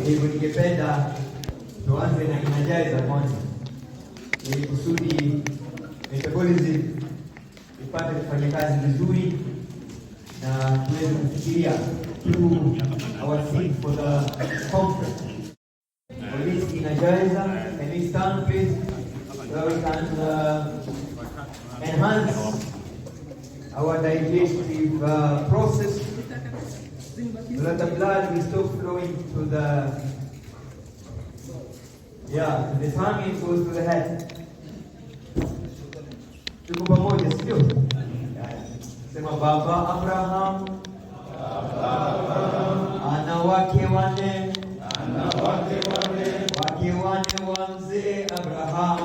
Hivyo ningependa tuanze na Headteacher'S kwanza, ili kusudi metabolism ipate kufanya kazi vizuri na tuweze kufikiria through our theme for the conference. Please, Headteacher'S, can we stand please, so we can enhance our digestive process, so that the blood will stop flowing to the tongue and goes to the head. Tuko pamoja, sio? Sema Baba Abraham ana wake wanne, wake wanne wa mzee Abraham,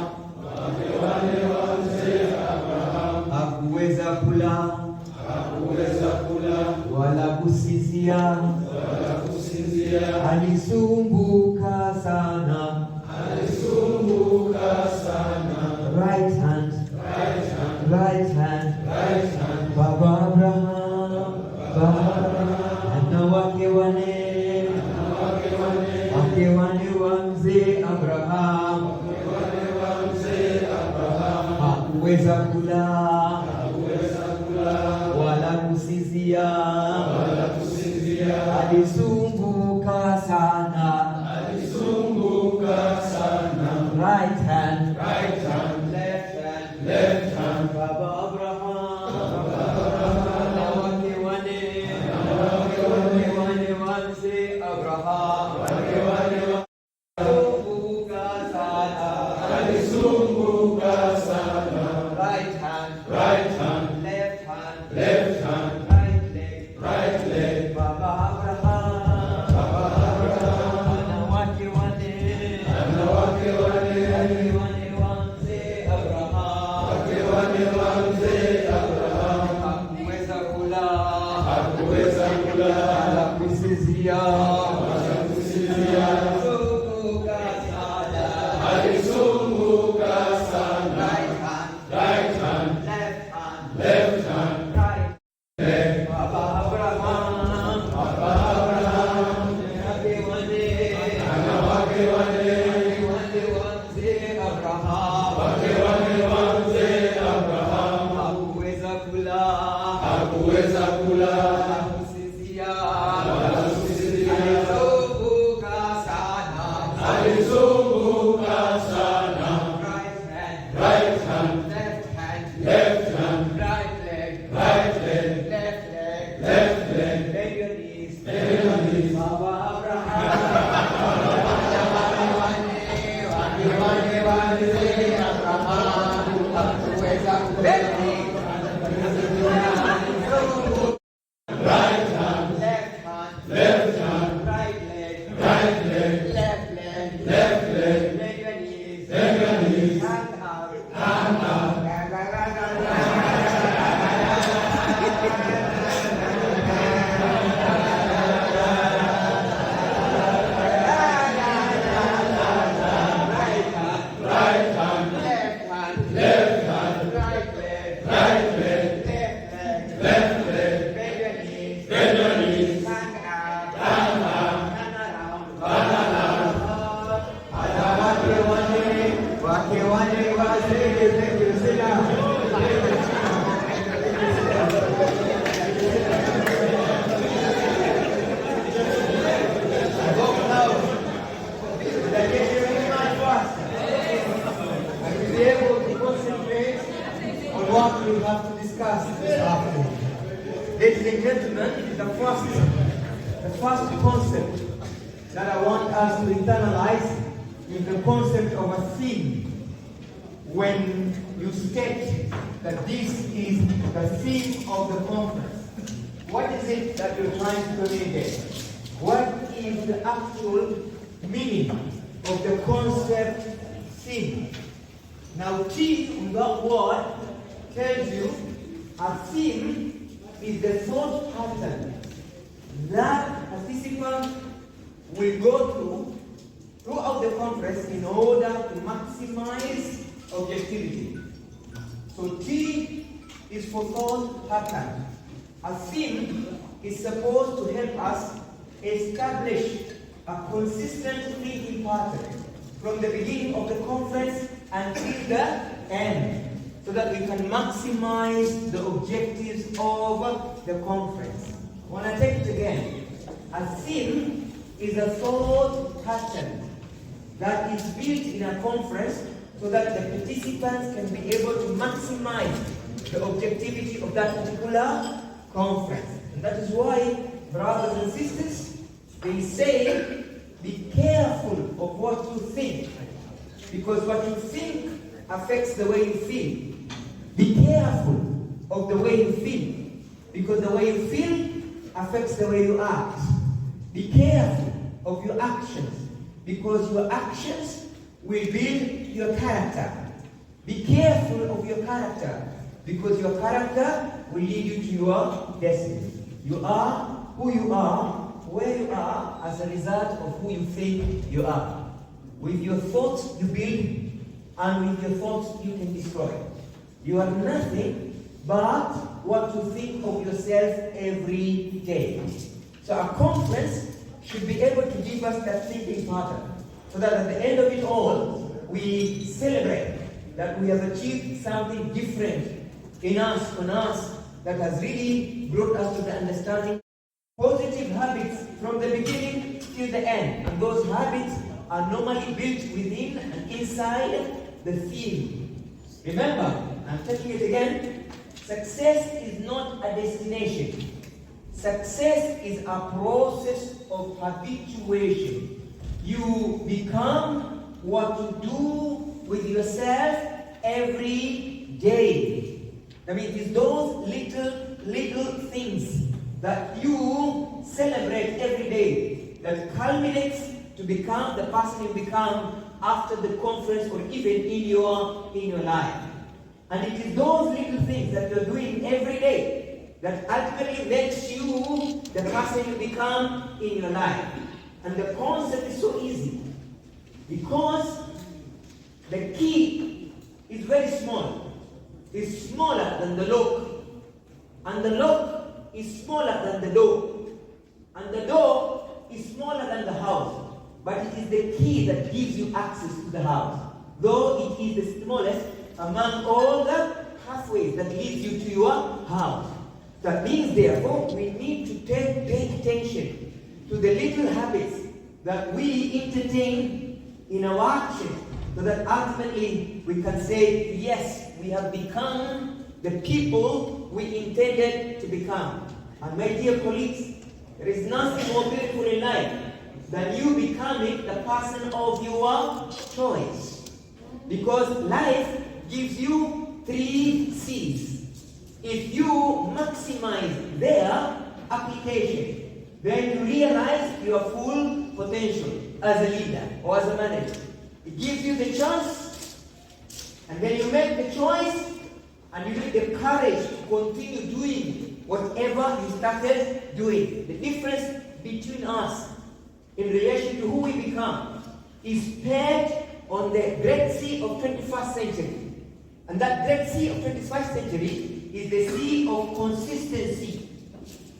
hakuweza kula wala kusinzia, alisumbuka sana. Right hand, Baba Abraham, ana wake wanne, wake wanne wa mzee Abraham, hakuweza kula wala kusinzia, alisumbuka sana. Right hand, left hand, Baba Abraham, ana wake wanne, wa mzee Abraham, alisumbuka sana. Right hand, left hand, right leg, Baba Abraham, ana wake wanne, wa mzee Abraham, hakuweza kula wala kusinzia, alisumbuka sana. Right hand, left hand, right leg, Baba Abraham, ana wake wanne, wa mzee Abraham, hakuweza kula wala kusinzia, alisumbuka sana. Right hand, left hand, right leg, left leg, bend your knees, Baba Abraham, wake wanne wa mzee Abraham, hakuweza kula. Right hand, left hand, right leg, left leg, bend your knees, hand out. Left hand, right leg, left leg, bend your knees, hand out, turn around. Wake wanne wa mzee, sit down. What we have to discuss this afternoon. Ladies and gentlemen, the first concept that I want us to internalize is the concept of a theme. When you state that this is the theme of the conference, what is it that you're trying to communicate? What is the actual meaning of the concept theme? Now, T in that word tells you a theme is the thought pattern that participants will go throughout the conference in order to maximize objectivity. So T is for thought pattern. A theme is supposed to help us establish a consistent thinking pattern from the beginning of the conference until the end, so that we can maximize the objectives of the conference. I want to take it again. A theme is a thought pattern that is built in a conference so that the participants can be able to maximize the objectivity of that particular conference. And that is why, brothers and sisters, they say, be careful of what you think, because what you think affects the way you feel. Be careful of the way you feel, because the way you feel affects the way you act. Be careful of your actions, because your actions will build your character. Be careful of your character, because your character will lead you to your destiny. You are who you are, where you are, as a result of who you think you are. With your thoughts you build, and with your thoughts you can destroy. You are nothing but what you think of yourself every day. So a conference should be able to give us that thinking pattern, so that at the end of it all, we celebrate that we have achieved something different in us, on us, that has really brought us to the understanding positive habits from the beginning till the end. And those habits are normally built within and inside the theme. Remember, I'm taking it again, success is not a destination. Success is a process of habituation. You become what you do with yourself every day. I mean, it is those little things that you celebrate every day that culminates to become the person you become after the conference, or even in your life. And it is those little things that you're doing every day that ultimately makes you the person you become in your life. And the concept is so easy, because the key is very small. It's smaller than the lock, and the lock is smaller than the door, and the door is smaller than the house. But it is the key that gives you access to the house, though it is the smallest among all the pathways that leads you to your house. That means, therefore, we need to pay attention to the little habits that we entertain in our action, so that ultimately we can say, yes, we have become the people we intended to become. And my dear colleagues, there is nothing more beautiful in life than you becoming the person of your choice. Because life gives you 3 C's. If you maximize their application, then you realize your full potential as a leader or as a manager. It gives you the chance, and then you make the choice, and you get the courage to continue doing whatever you started doing. The difference between us in relation to who we become is pegged on the Great Sea of 21st century. And that Great Sea of 21st century is the sea of consistency.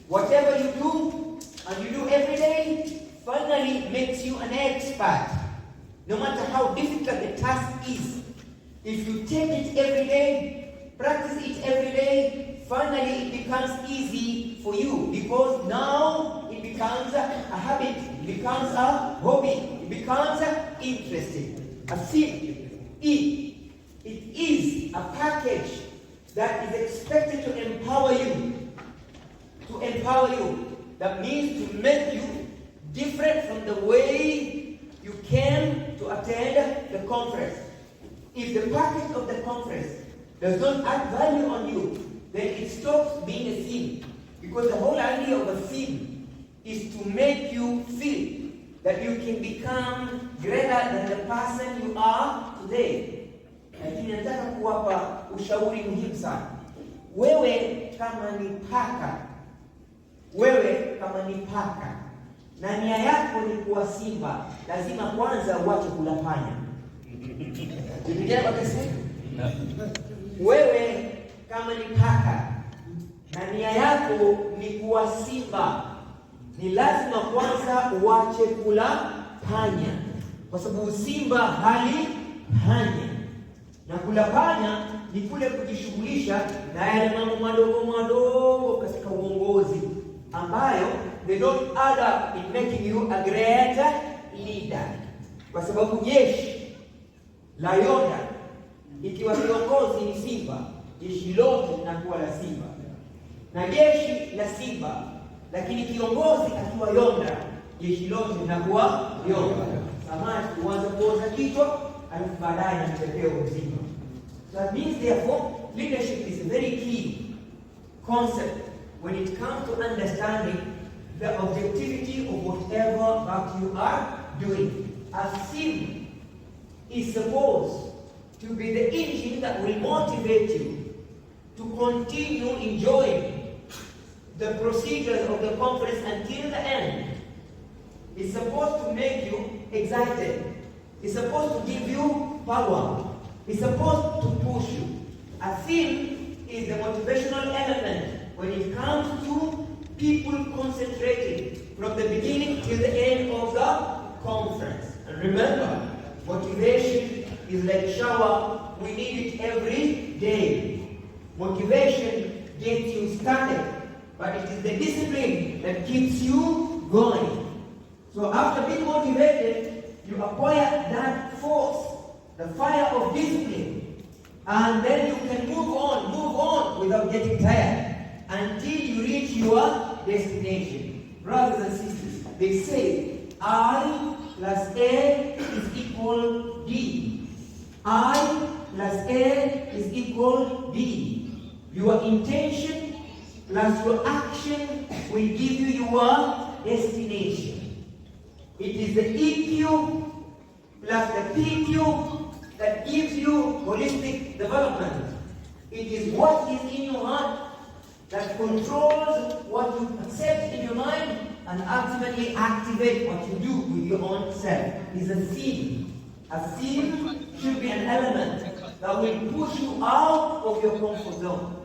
Whatever you do, and you do every day, finally makes you an expert. No matter how difficult the task is, if you take it every day, practice it every day, finally it becomes easy for you, because now it becomes a habit, it becomes a hobby, it becomes interesting. A thing. It is a package that is expected to empower you. To empower you. That means to make you different from the way you came to attend the conference. If the package of the conference does not add value on you, then it stops being a theme. Because the whole idea of a theme is to make you feel that you can become greater than the person you are today. Lakini nataka kuwapa ushauri muhimu sana. Wewe kama ni paka, na nia yako ni kuwa simba, lazima kwanza uache kula panya. Biblia inasema wewe kama ni paka, na nia yako ni kuwa simba, ni lazima kwanza uache kula panya, kwa sababu simba hali panya, na kula panya ni kule kujishughulisha na yale mambo madogo madogo katika uongozi ambayo they don't add up in making you a great leader. Kwa sababu jeshi la Yonda ikiwa kiongozi ni simba, jeshi lote linakuwa la simba, na jeshi la simba lakini kiongozi akiwa Yonda, jeshi lote linakuwa Yonda. Samaki huanza kuoza kichwa, alafu baadaye na mtepeo mzima. That means therefore leadership is a very key concept when it comes to understanding the objectivity of whatever that you are doing. A sim is supposed to be the engine that will motivate you to continue enjoying the procedures of the conference until the end. It's supposed to make you excited. It's supposed to give you power. It's supposed to push you. A theme is the motivational element when it comes to people concentrating from the beginning till the end of the conference. And remember, motivation is like a shower. We need it every day. Motivation gets you started, but it is the discipline that keeps you going. So after being motivated, you acquire that force, the fire of discipline, and then you can move on without getting tired until you reach your destination. Brothers and sisters, they say I plus A is equal D. I plus A is equal D. Your intention plus your action will give you your destination. It is the EQ plus the PQ that gives you holistic development. It is what is in your heart that controls what you accept in your mind and ultimately activate what you do with your own self. It's a theme. A theme should be an element that will push you out of your comfort zone.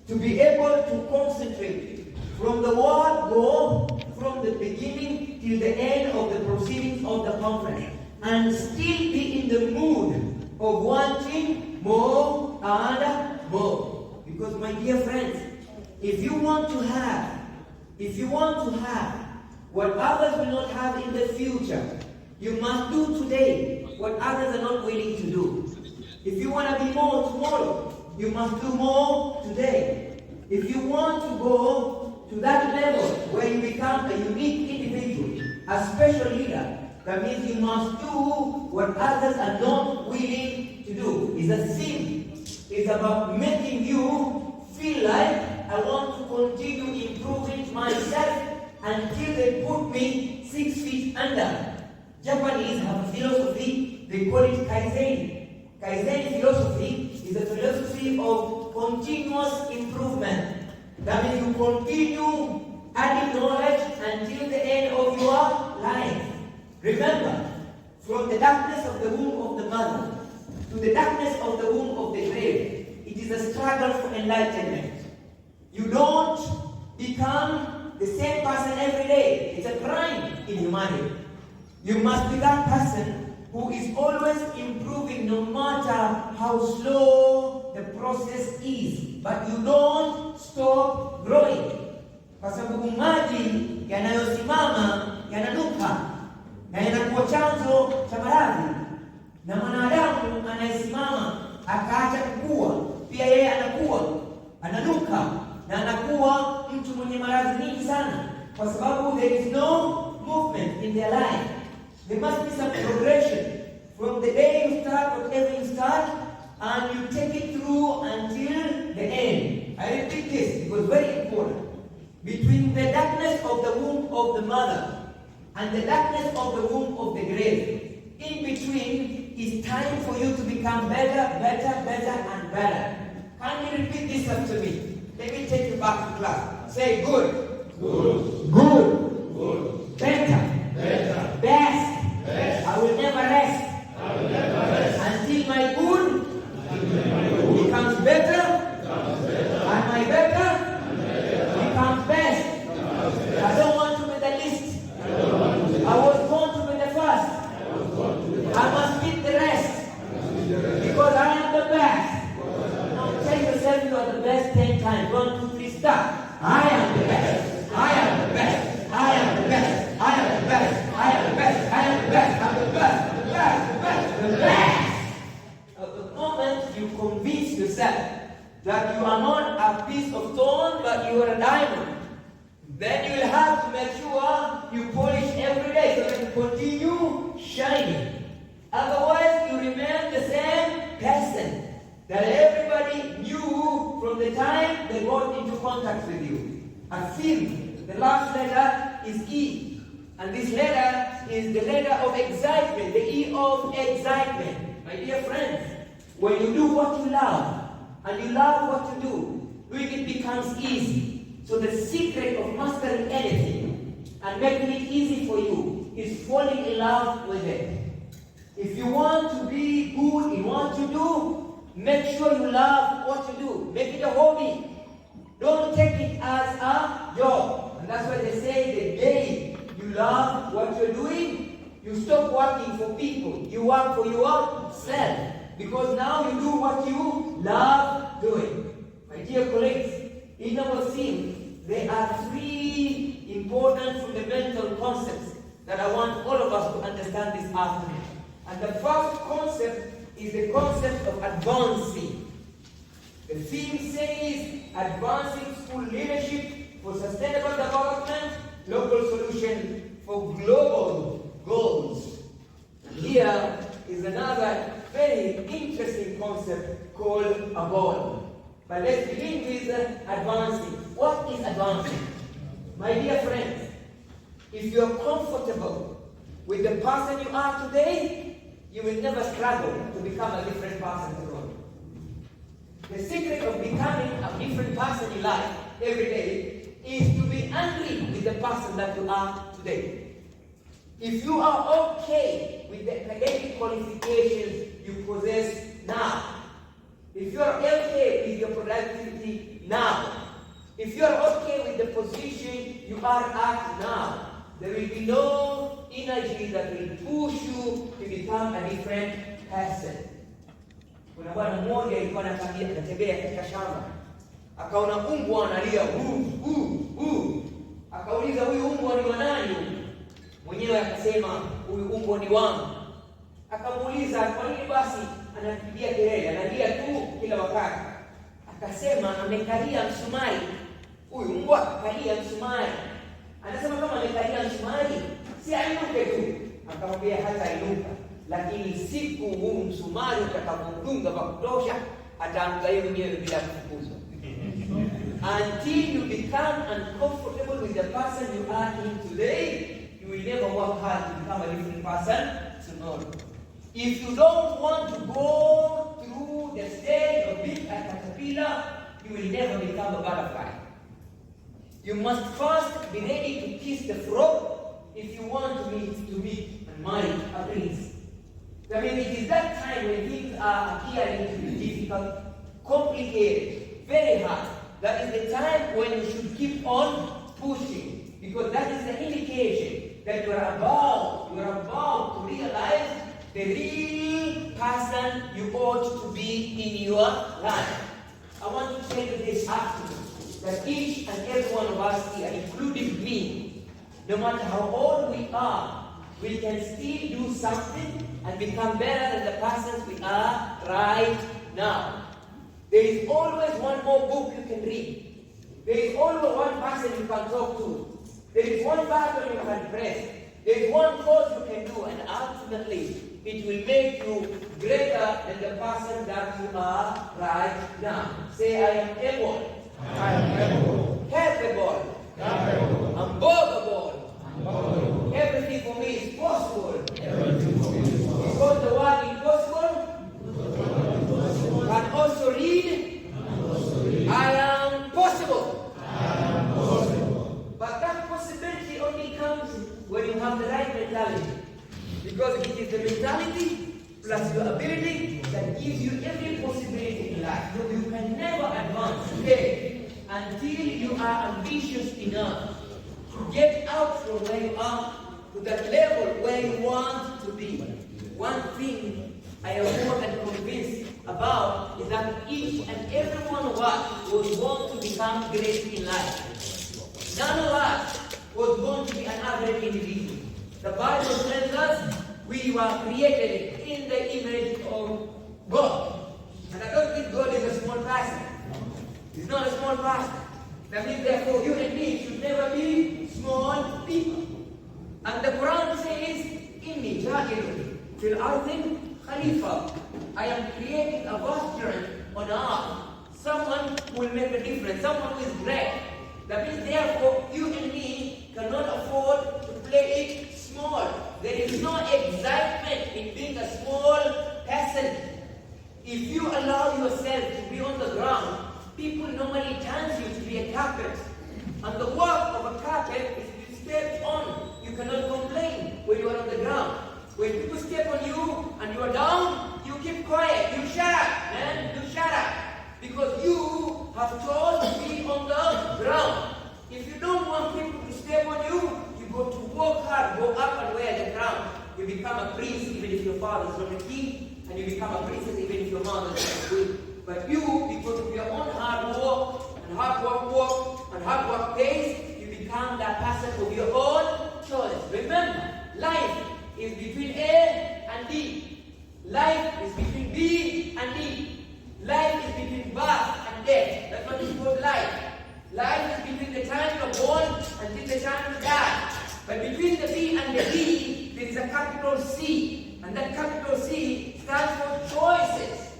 To be able to concentrate from the word go, from the beginning till the end of the proceedings of the conference, and still be in the mood of wanting more and more. Because my dear friends, if you want to have what others will not have in the future, you must do today what others are not willing to do. If you want to be more tomorrow, you must do more today. If you want to go to that level where you become a unique individual, a special leader, that means you must do what others are not willing to do. It's a sin. It's about making you feel like I want to continue improving myself until they put me 6 feet under. Japanese have a philosophy, they call it Kaizen. Kaizen philosophy is a philosophy of continuous improvement. That means you continue adding knowledge until the end of your life. Remember, from the darkness of the womb of the mother to the darkness of the womb of the grave, it is a struggle for enlightenment. You don't become the same person every day. It's a crime in humanity. You must be that person who is always improving no matter how slow the process is. But you don't stop growing. Kwa sababu maji yanayosimama yananuka na yanakuwa chanzo cha maradhi. Na mwanadamu anayesimama akaacha kukua, pia yeye ananuka na anakuwa mtu mwenye maradhi mingi sana, kwa sababu there is no movement in their life. There must be some progression from the day you start, whatever you start, and you take it through until the end. I repeat this because it's very important. Between the darkness of the womb of the mother and the darkness of the womb of the grave, in between is time for you to become better, and better. Can you repeat this after me? Let me take you back to class. Say good. Good. Better. Best. I will never rest. Until my good becomes better. And my better becomes best. I don't want to be the best 10 times. 1, 2, 3, start. I am the best. I am the best. I am the best. I am the best. I am the best. I am the best. I'm the best. The best. The best. The best. At the moment you convince yourself that you are not a piece of stone, but you are a diamond, then you will have to make sure you polish every day so that you continue shining. Otherwise, you remain the same person that everybody knew from the time they got into contact with you. A film. The last letter is E. And this letter is the letter of excitement, the E of excitement. My dear friends, when you do what you love, and you love what you do, doing it becomes easy. So the secret of mastering anything and making it easy for you is falling in love with it. If you want to be good in what you do, make sure you love what you do. Make it a hobby. Don't take it as a job. And that's why they say the day you love what you're doing, you stop working for people. You work for yourself. Because now you do what you love doing. My dear colleagues, in our theme, there are 3 important fundamental concepts that I want all of us to understand this afternoon. And the first concept is the concept of advancing. The theme says advancing school leadership for sustainable development, local solution for global goals. Here is another very interesting concept called a ball. But let's begin with advancing. What is advancing? My dear friends, if you are comfortable with the person you are today, you will never struggle to become a different person tomorrow. The secret of becoming a different person in life every day is to be angry with the person that you are today. If you are okay with the academic qualifications you possess now, if you are okay with your productivity now, if you are okay with the position you are at now, there will be no energy that will push you to become a different person. Kuna bwana mmoja alikuwa anatembea katika shamba, akaona mbwa analia akauliza huyu mbwa ni wa nani? Mwenyewe akasema huyu mbwa ni wangu. Akamuuliza kwa nini basi anapigia kelele, analia tu kila wakati? Akasema amekalia msumari. Huyu mbwa kalia msumari. Anasema kama amekalia msumari, si ainuke tu. Akamwambia hata inuka, lakini siku huu msumari utakapomdunga kwa kutosha, ataamka yeye mwenyewe bila kufukuzwa. Until you become uncomfortable with the person you are in today, you will never work hard to become a different person tomorrow. If you don't want to go through the stage of being a caterpillar, you will never become a butterfly. You must first be ready to kiss the frog if you want to meet and marry a prince. I mean, it is that time when things are appearing to be difficult, complicated, very hard. That is the time when you should keep on pushing, because that is the indication that you are about to realize the real person you ought to be in your life. I want to tell you this afternoon, that each and every one of us here, including me, no matter how old we are, we can still do something and become better than the persons we are right now. There is always one more book you can read. There is always one person you can talk to. There is one button you can press. There is one course you can do, and ultimately it will make you greater than the person that you are right now. Say, I am able. I am able. Capable. Capable. Unbogable. Unbogable. Everything for me is possible. Everything for me is possible. Because the word impossible can also read, I am possible. I am possible. But that possibility only comes when you have the right mentality. Because it is the mentality plus your ability that gives you every possibility in life. So you can never advance today until you are ambitious enough to get out from where you are to that level where you want to be. One thing I am more than convinced about is that each and every one of us was born to become great in life. None of us was born to be an average individual. The Bible tells us we were created in the image of God. And I don't think God is a small person. He's not a small person. That means therefore you and me should never be small people. And the Quran says, Inni ja'ilun fil ardi khalifa. I am creating a vicegerent on earth. Someone who will make a difference. Someone who is great. That means therefore you and me cannot afford to play it small. There is no excitement in being a small person. If you allow yourself to be on the ground, people normally turn you to be a carpet. And the work of a carpet is to step on. You cannot complain when you are on the ground. When people step on you and you are down, you keep quiet. You shut up, man. You shut up. Because you have chosen to be on the ground. If you don't want people to step on you, you go to work hard, go up and wear the crown. You become a prince even if your father is not a king, and you become a princess even if your mother is not a queen. But you, because of your own hard work and hard work pace, you become that person of your own choice. Remember, life is between A and D. Life is between B and D. Life is between birth and death. That's what is called life. Life is between the time you're born until the time you die. But between the B and the D, there is a capital C. And that capital C stands for choices.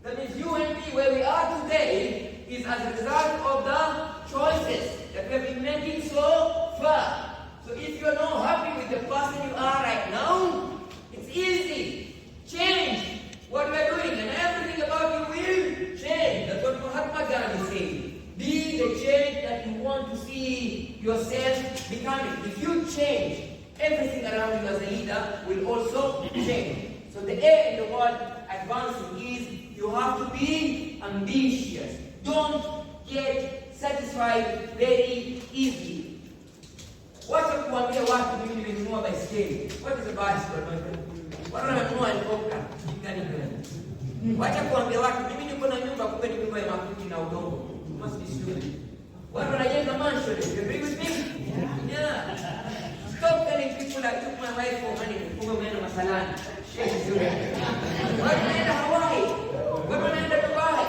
That means you and me, where we are today, is as a result of the choices that we have been making so far. So if you're not happy with the person you are right now, it's easy. Change what we're doing and everything about you will change. That's what Mahatma Gandhi said. Be the change that you want to see yourself becoming. If you change, everything around you as a leader will also change. So the A in the word advancing is you have to be ambitious. Don't get satisfied very easily. Wacha kuambia watu mimi nimenunua baiskeli. What is a bicycle, my friend? Watu wananunua helicopter. Wacha kuambia watu mimi niko na nyumba, kumbe ni nyumba ya makuti na udongo. You must be stupid. Watu wanajenga mansion. You agree with me? Yeah. Stop telling people I took my wife for money. Kumbe umeenda masalani. Shame is your watu wanaenda Hawaii. Watu wanaenda Dubai.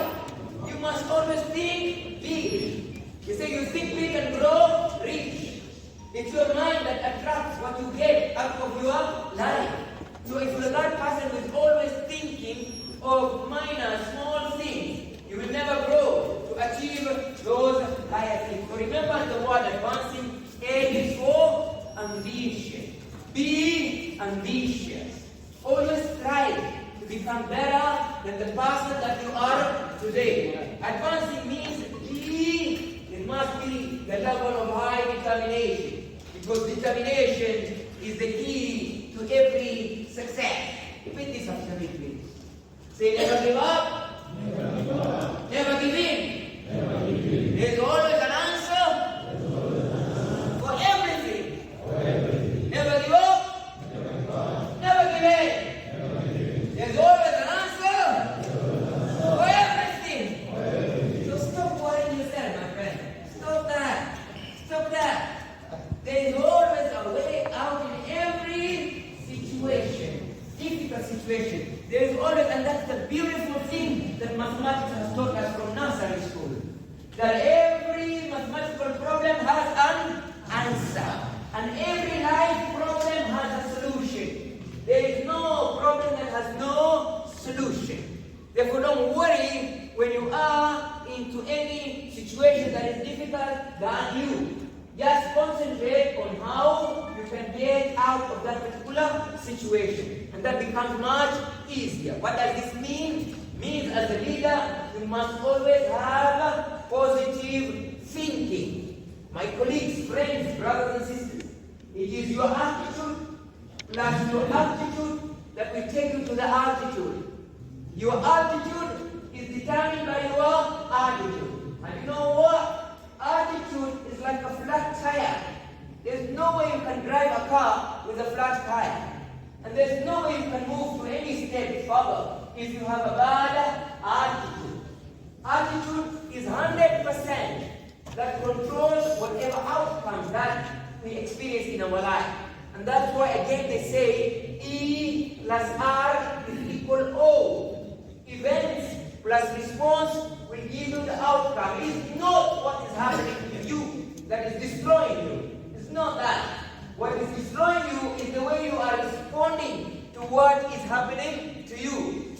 You must always think big. You say you think big and grow rich. It's your mind that attracts what you get out of your life. So if you're that person who is always thinking of minor, small things, you will never grow to achieve those higher things. So remember the word advancing. A is for ambition. Be ambitious. Always strive to become better than the person that you are today. Advancing means it must be the level of high determination. Because determination is the key to every success. Repeat this after me, please. Say never give up. Never give up. Never give in. Never give in. There's always an answer for everything. Never give up. Never give up. Never give in. Never give in. There's always an answer for everything. So stop worrying yourself, my friend. Stop that. Stop that. There is always a way out in every situation, difficult situation. There is always, and that's the beautiful thing that mathematics has taught us from nursery school. That every mathematical problem has an answer. And every life problem has a solution. There is no problem that has no solution. Therefore, don't worry when you are into any situation that is difficult than you. Just concentrate on how you can get out of that particular situation. And that becomes much easier. What does this mean? It means as a leader, you must always have positive thinking. My colleagues, friends, brothers and sisters, it is your attitude plus your aptitude that will take you to the altitude. Your altitude is determined by your attitude. And you know what? Attitude is like a flat tire. There's no way you can drive a car with a flat tire. And there's no way you can move to any step further if you have a bad 100% that controls whatever outcomes that we experience in our life. And that's why again they say E plus R is equal O. Events plus response will give you the outcome. It is not what is happening to you that is destroying you. It's not that. What is destroying you is the way you are responding to what is happening to you.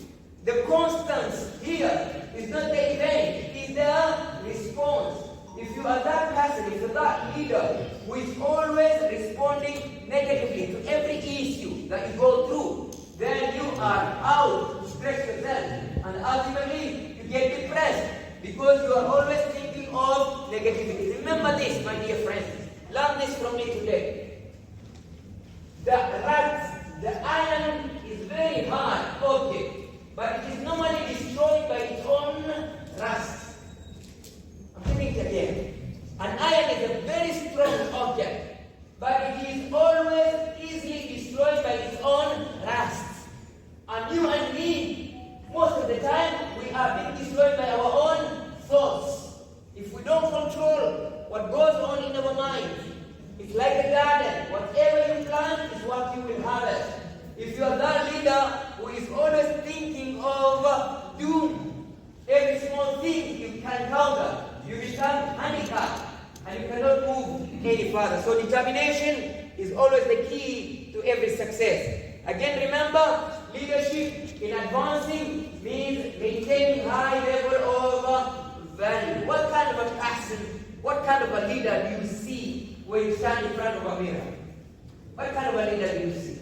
The constance here is not the event, it is the response. If you are that person, if you are that leader who is always responding negatively to every issue that you go through, then you are out to stress yourself, and ultimately you get depressed because you are always thinking of negativity. Remember this, my dear friends. Learn this from me today. The iron is very hard object, but it is normally destroyed by its own rust. I'm saying it again. An iron is a very strong object, but it is always easily destroyed by its own rust. And you and me, most of the time, we are being destroyed by our own thoughts. If we don't control what goes on in our minds, it's like a garden. Whatever you plant is what you will harvest. If you are that leader who is always thinking of doom, every small thing you can counter, you become handicapped and you cannot move any further. So determination is always the key to every success. Again, remember, leadership in advancing means maintaining high level of value. What kind of a person, what kind of a leader do you see when you stand in front of a mirror? What kind of a leader do you see?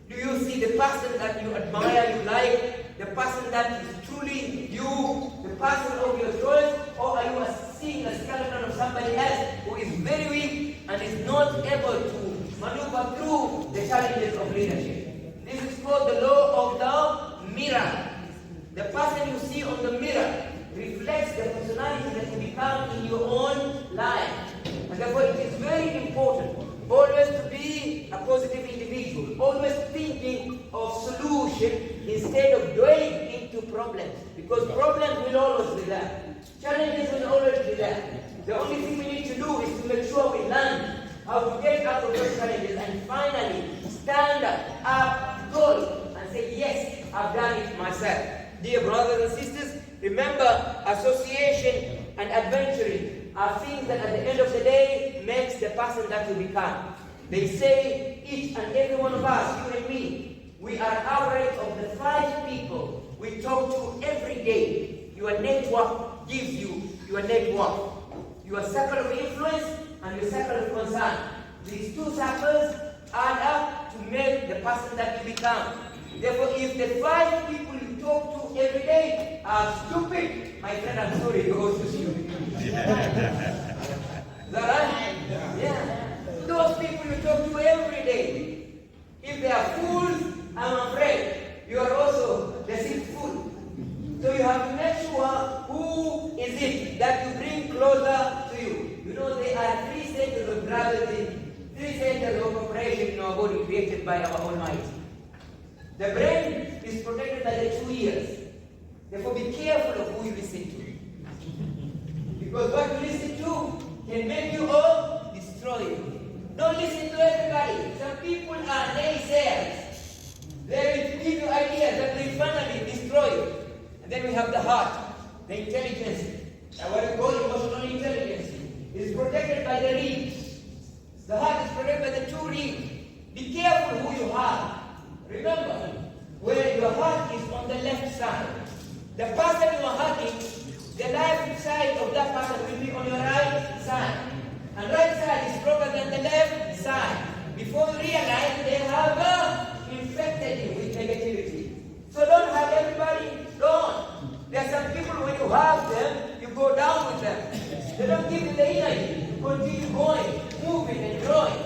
Do you see the person that you admire, you like, the person that is truly you, the person of your choice, or are you seeing a skeleton of somebody else who is very weak and is not able to maneuver through the challenges of leadership? This is called the law of the mirror. The person you see on the mirror reflects the personality that you become in your own life. And therefore it is very important always to be a positive individual, always thinking of solution instead of dwelling into problems, because problems will always be there. Challenges will always be there. The only thing we need to do is to make sure we learn how to get out of those challenges and finally stand up tall and say, yes, I've done it myself. Dear brothers and sisters, remember, association and adventuring are things that at the end of the day makes the person that you become. They say each and every one of us, you and me, we are average of the 5 people we talk to every day. Your network gives you your network, your circle of influence and your circle of concern. These 2 circles add up to make the person that you become. Therefore, if the 5 people you talk to every day are stupid, my friend, I'm sorry, you're also stupid. Is that right? Yeah. Those people you talk to every day, if they are fools, I'm afraid you are also the 6th fool. So you have to make sure who is it that you bring closer to you. You know, there are 3 centers of gravity, 3 centers of operation in our body created by our Almighty. The brain is protected by the 2 ears. Therefore, be careful of who you listen to. Because what you listen to can make you or destroy you. Don't listen to everybody. Some people are naysayers. They will give you ideas that will finally destroy you. And then we have the heart, the intelligence, what we call emotional intelligence. It is protected by the ribs. The heart is protected by the 2 ribs. Be careful who you have. Remember, where your heart is on the left side, the person you are hugging, the left side of that person will be on your right side. And right side is stronger than the left side. Before you realize, they have infected you with negativity. So don't hug everybody. Don't. There are some people, when you hug them, you go down with them. They don't give you the energy to continue going, moving and growing.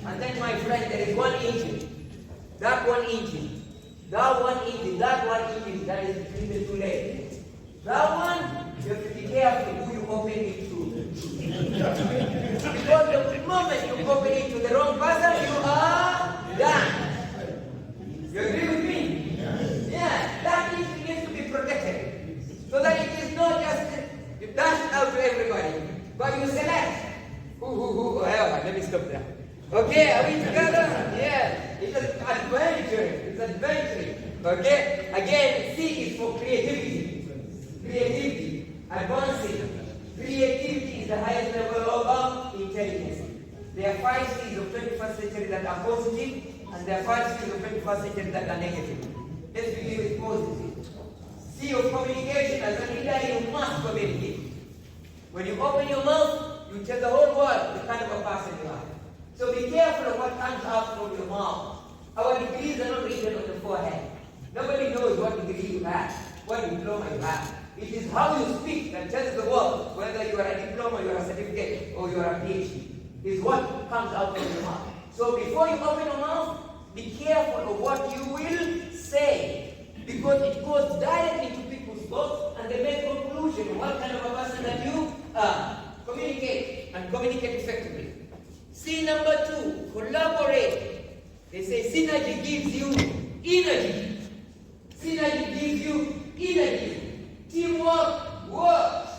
And then, my friend, there is one engine. That one engine, that one engine, that one engine that is between the 2 legs. That one, you have to be careful who you open it to. Because the moment you open it to the wrong person, you are done. You agree with me? Yeah, that engine needs to be protected. So that it is not just dashed out to everybody. stop there. Okay, are we together? Yeah. It's an adventure. It's adventure. Okay? Again, C is for creativity. Creativity. Advancing. Creativity is the highest level of intelligence. There are 5 C's of 21st century that are positive, and there are 5 C's of 21st century that are negative. Let's begin with positive. C of communication. As a leader, you must communicate. When you open your mouth, you tell the whole world the kind of a person you are. So be careful of what comes out from your mouth. Our degrees are not written on the forehead. Nobody knows what degree you have, what diploma you have. It is how you speak that tells the world whether you are a diploma, you are a certificate, or you are a PhD. Is what comes out from your mouth. So before you open your mouth, be careful of what you will say, because it goes directly to people's thoughts and they make conclusion what kind of a person that you are. Communicate and communicate effectively. C number 2, collaborate. They say synergy gives you energy. Synergy gives you energy. Teamwork works.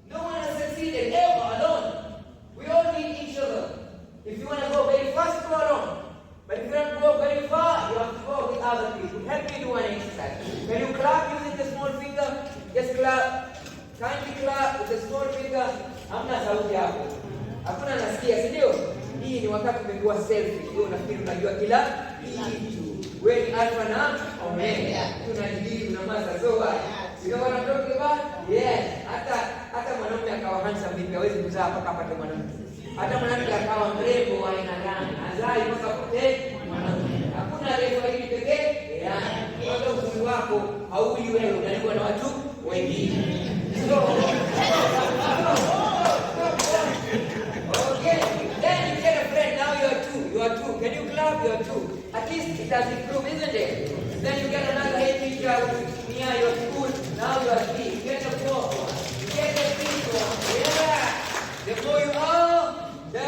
No one has succeeded ever alone. We all need each other. If you want to go very fast, go alone. But if you want to go very far, you have to go with other people. Help me do an exercise. When you clap using the small finger, just clap. Kindly clap with the small finger. Hamna sauti hapo. Hakuna nasikia, si ndio? Hii ni wakati umekuwa selfie. Wewe unafikiri unajua kila kitu. Wewe ni alfa na omega. Tunajidili unamaza so what? You know what I'm talking about? Yes. Hata mwanamume akawa handsome vipi hawezi kuzaa mpaka apate mwanamke. Hata mwanamke akawa mrembo wa aina gani, azai mpaka apate mwanamke. Hakuna refu hili pekee. Hata uzuri wako hauli wewe, unalipwa na watu wengine. So, okay. Then you get a friend. Now you are 2. You are 2. Can you clap? You are 2. At least it has improved, isn't it? Then you get another head teacher near your school. Now you are 3. You get the 4th one. You get the 5th one. Yeah. The more you are, the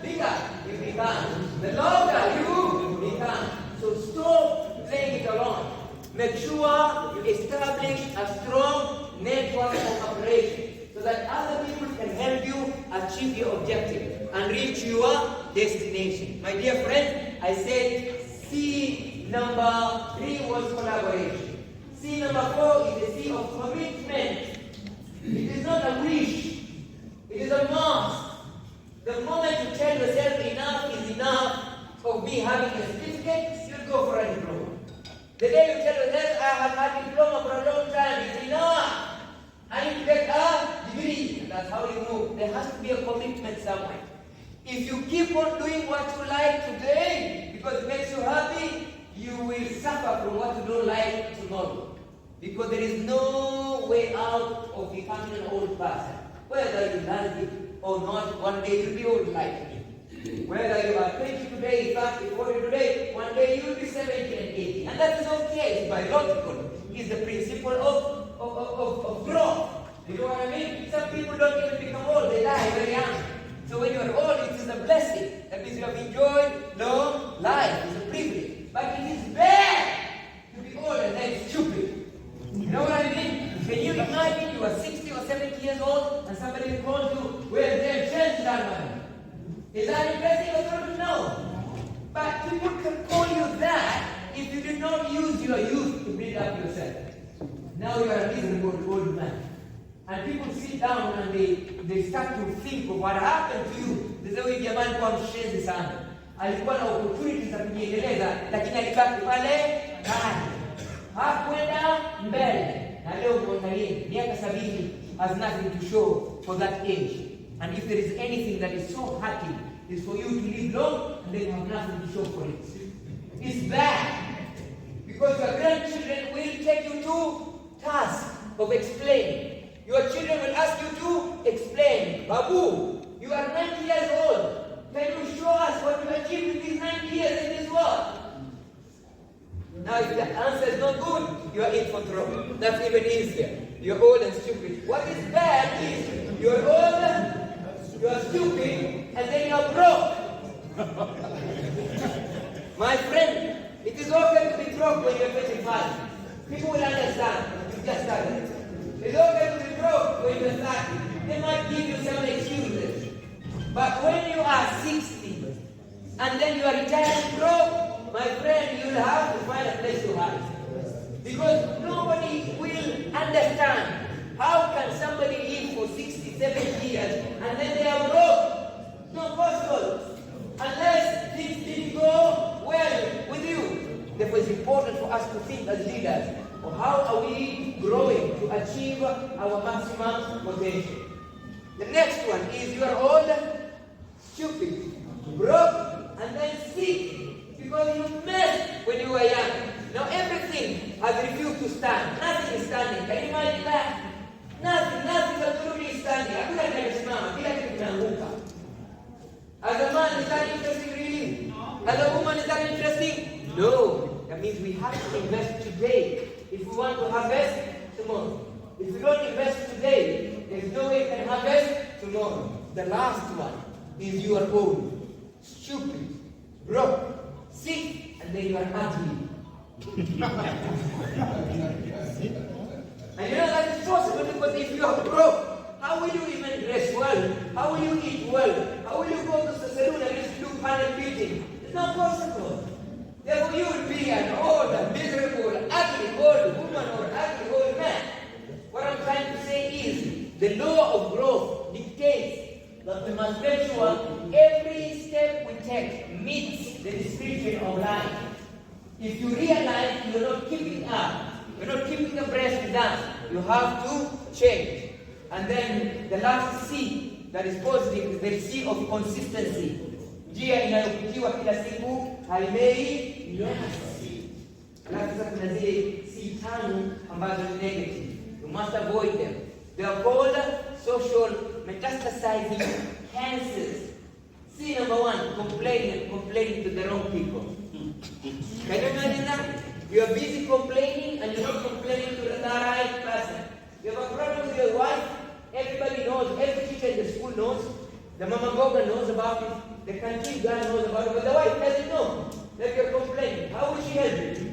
bigger you become. The longer you become. So stop playing it alone. Make sure you establish a strong network of operation so that other people can help you achieve your objective and reach your destination. My dear friend, I said C number 3 was collaboration. C number 4 is the C of commitment. It is not a wish. It is a must. The moment you tell yourself enough is enough of me having a certificate, you'll go for a diploma. The day you tell yourself, I have had a diploma for a long time, it's enough. I need to get a degree. That's how you move. There has to be a commitment somewhere. If you keep on doing what you like today, because it makes you happy, you will suffer from what you don't like tomorrow. Because there is no way out of becoming an old person. Whether you like it or not, one day you'll be old like me. Whether you are 20 today, 30, 40 today, one day you'll be 70 and 80. And that is okay, it's biological. It's the principle of growth. You know what I mean? Some people don't even become old, they die very young. So when you are old, it is a blessing. That means you have enjoyed long life. It's a privilege. But it is bad to be old and then stupid. You know what I mean? Can you imagine you are 60 or 70 years old and somebody calls you, well, they've changed that man. Is that impressive or not? No. But people can call you that if you did not use your youth to build up yourself. Now you are a miserable old man. And people sit down and they start to think of what happened to you. They say, huyu jamani kwa mshenzi sana. Alikuwa na opportunities za kujiendeleza, lakini alibaki pale kale. Hakwenda mbele. Na leo kuangalia, miaka 70 has nothing to show for that age. And if there is anything that is so happy, is for you to live long and then you have nothing to show for it. It's bad. Because your grandchildren will take you to task of explaining. Your children will ask you to explain. Babu, you are 90 years old. Can you show us what you achieved in these 90 years in this world? Now if the answer is not good, you are in for trouble. That's even easier. You're old and stupid. What is bad is you're old, you are stupid, and then you are broke. My friend, it is okay to be broke when you're 25. People will understand. You just started. It's okay to be broke when you're 30. They might give you some excuses. But when you are 60 and then you are retired broke, my friend, you will have to find a place to hide. Because nobody will understand how can somebody live for 60, 70 years and then they are broke. It's not possible. Unless things didn't go well with you. Therefore, it's important for us to think as leaders of how are we growing to achieve our maximum potential. The next one is you are old, stupid, broke, and then sick because you messed when you were young. Now everything has refused to stand. Nothing is standing. Can you imagine that? Nothing absolutely is standing. Hakuna kinachosimama, kila kitu kinaanguka. As a man, is that interesting really? As a woman, is that interesting? No. That means we have to invest today if we want to harvest tomorrow. If we don't invest today, there's no way we can harvest tomorrow. The last one is you are old, stupid, broke, sick, and then you are ugly. And you know that is possible because if you are broke, how will you even dress well? How will you eat well? How will you go to the salon and just do panel beating? It's not possible. Therefore you will be an old, miserable, ugly old woman or ugly old man. What I'm trying to say is, the law of growth dictates that we must make sure every step we take meets the description of life. If you realize you're not keeping up, you're not keeping abreast with us, you have to change. And then the last C that is positive is the C of consistency. Njia inayopitiwa kila siku haimei nyasi. Alafu sasa kuna zile C tano ambazo ni negative. You must avoid them. They are called social metastasizing cancers. C number 1, complaining to the wrong people. Can you imagine that? You are busy complaining and you're not complaining to the right person. You have a problem with your wife, everybody knows, every teacher in the school knows, the mama Boga knows about it, the canteen guy knows about it, but the wife doesn't know that you're complaining. How will she help you?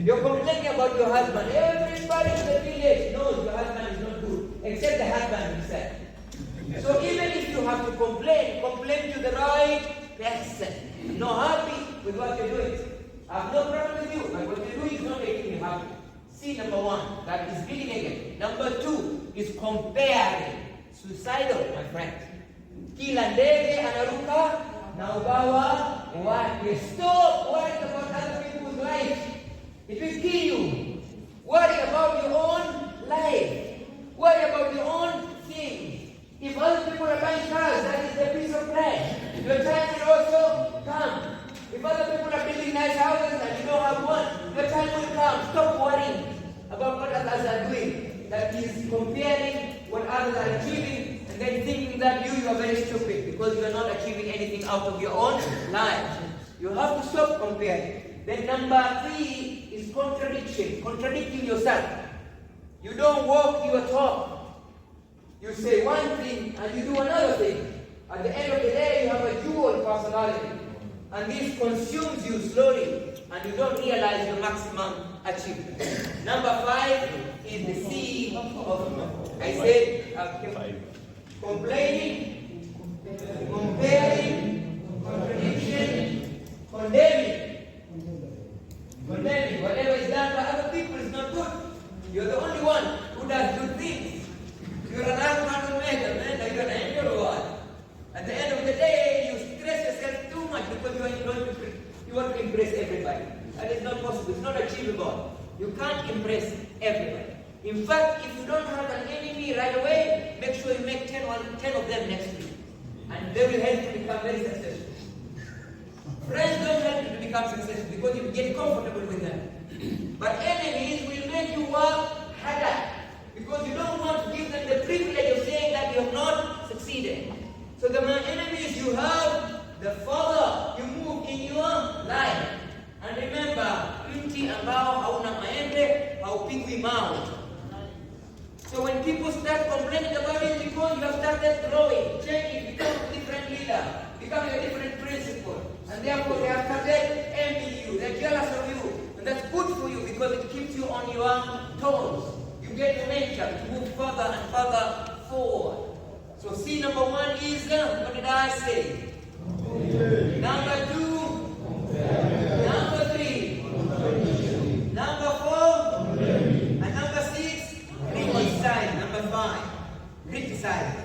You're complaining about your husband. Everybody in the village knows your husband is not good, except the husband himself. So even if you have to complain to the right person. I'm not happy with what you're doing. I have no problem with you, but what you're doing is not making me happy. C number 1, that is really negative. Number 2 is comparing. Suicidal, my friend. Kila ndege anaruka na ubawa wake. Stop worrying about other people's life. It will kill you. Worry about your own life. Worry about your own things. If other people are buying cars, that is the piece of flesh. Your time will also come. If other people are building nice houses and you don't have one, your time will come. Stop worrying about what others are doing. That is comparing what others are achieving and then thinking that you are very stupid because you are not achieving anything out of your own life. You have to stop comparing. Then number 3 is contradiction. Contradicting yourself. You don't walk your talk. You say one thing and you do another thing. At the end of the day, you have a dual personality. And this consumes you slowly and you don't realize your maximum achievement. Number 5 is the C of, I said, complaining, comparing, contradiction, condemning. Condemning. Whatever is done by other people is not good. You're the only one who does good things. You're an Athman man, you're an angel or what? At the end of the day, you stress yourself too much because you want to impress everybody. That is not possible. It's not achievable. You can't impress everybody. In fact, if you don't have an enemy right away, make sure you make 10 of them next week. And they will help you become very successful. Friends don't help you to become successful because you get comfortable with them. But enemies will make you work harder because you don't want to give them the privilege of saying that you have not succeeded. So the enemies you have, the further you move in your life. And remember, mti ambao hauna maembe haupigwi mawe. So when people start complaining about it, because you have started growing, changing, becoming a different leader, becoming a different principle, and therefore they have started envying you, they're jealous of you, and that's good for you because it keeps you on your toes. You get momentum to move further and further forward. So C number 1 is, what did I say? Number 2. Number 3. Number 4. And number 6. Criticize. Number 5. Criticize.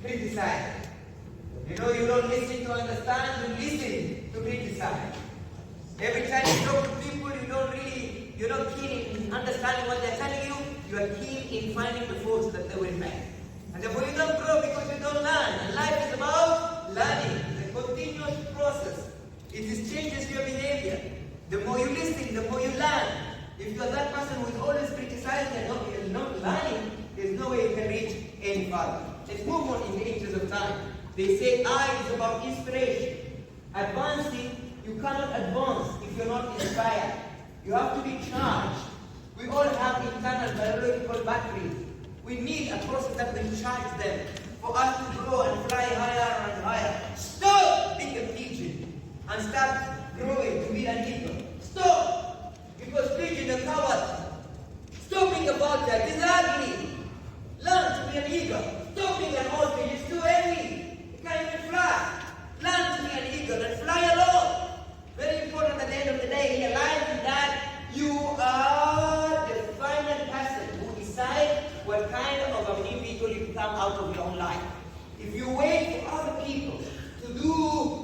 Criticize. You know, you don't listen to understand, you listen to criticize. Every time you talk to people, you're not keen in understanding what they're telling you. You are keen in finding the faults that they will make. And therefore you don't grow because you don't learn. And life is about learning. It's a continuous process. It is changes your behavior. The more you listen, the more you learn. If you're that person who is always criticizing and not learning, there's no way you can reach any further. Let's move on in the interest of time. They say I is about inspiration. Advancing, you cannot advance if you're not inspired. You have to be charged. We all have internal biological batteries. We need a process that will charge them for us to grow and fly higher and higher. Stop being a pigeon and start growing to be an eagle. Stop! Because pigeons are cowards. Stop being about that. It's ugly. Learn to be an eagle. Stop being an ostrich. It's too heavy. You can't even fly. Learn to be an eagle and fly alone. Very important at the end of the day, realize that you are the final person who decides what kind of an individual you become out of your own life. If you wait for other people to do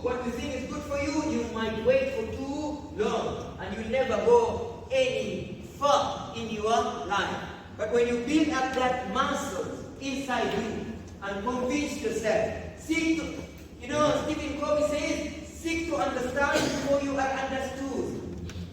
what you think is good for you, you might wait for too long and you'll never go any far in your life. But when you build up that muscle inside you and convince yourself, seek to, Stephen Covey says, seek to understand before you are understood.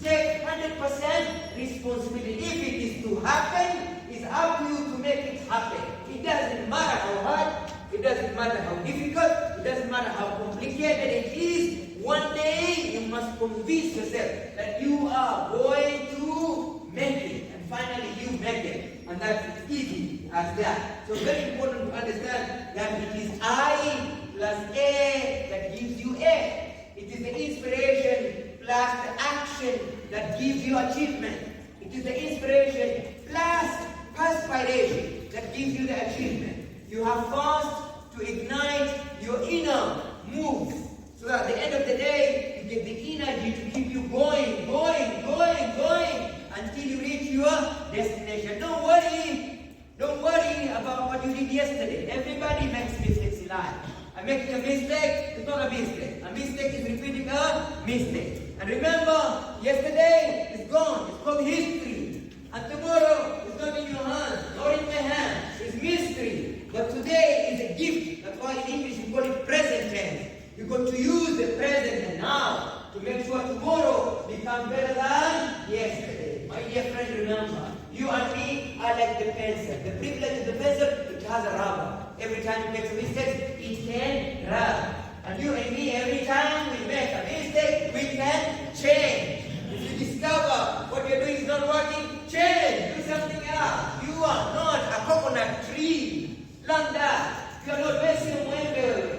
Take 100% responsibility. If it is to happen, it's up to you to make it happen. It doesn't matter how hard, it doesn't matter how difficult, it doesn't matter how complicated it is. One day you must convince yourself that you are going to make it. And finally you make it. And that's as easy as that. So very important to understand that it is I plus A that gives you A. It is the inspiration plus the action that gives you achievement. It is the inspiration plus perspiration that gives you the achievement. You have first to ignite your inner moves so that at the end of the day, you get the energy to keep you going until you reach your destination. Don't worry about what you did yesterday. Everybody makes mistakes in life. And making a mistake is not a mistake. A mistake is repeating a mistake. And remember, yesterday is gone. It's called history. And tomorrow is not in your hands, nor in my hands. It's mystery. But today is a gift. That's why in English we call it present tense. You've got to use the present and now to make sure tomorrow becomes better than yesterday. My dear friend, remember, you and me are like the pencil. The privilege of the pencil, it has a rubber. Every time you make a mistake, it can rub. And you and me, every time we make a mistake, we can change. If you discover what you're doing is not working, change. Do something else. You are not a coconut tree. Learn that. You are not wasting mwembe.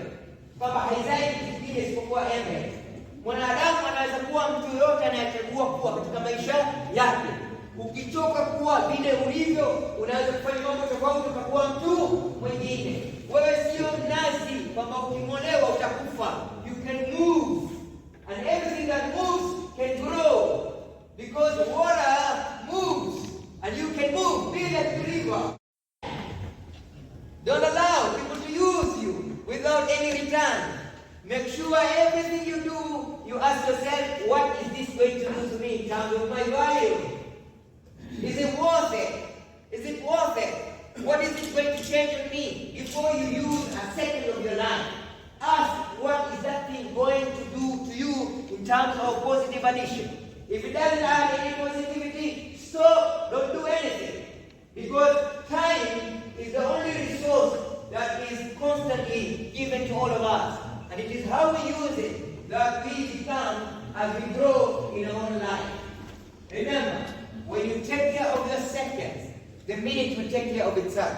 Kwamba haizai kingine isipokuwa embe. Mwanadamu anaweza kuwa mtu yoyote anayechagua kuwa katika maisha yake. Ukichoka kuwa vile ulivyo, unaweza kufanya mambo tofauti ukakuwa mtu mwingine. Wewe sio nazi kwamba ukimolewa utakufa. You can move. And everything that moves can grow. Because water moves. And you can move. Be like the river. Don't allow people to use you without any return. Make sure everything you do, you ask yourself, what is this going to do to me in terms of my value? Is it worth it? Is it worth it? What is it going to change in me? Before you use a second of your life, ask what is that thing going to do to you in terms of positive addition. If it doesn't add any positivity, stop, don't do anything. Because time is the only resource that is constantly given to all of us. And it is how we use it that we become as we grow in our own life. Remember, when you take care of your seconds, the minute will take care of itself.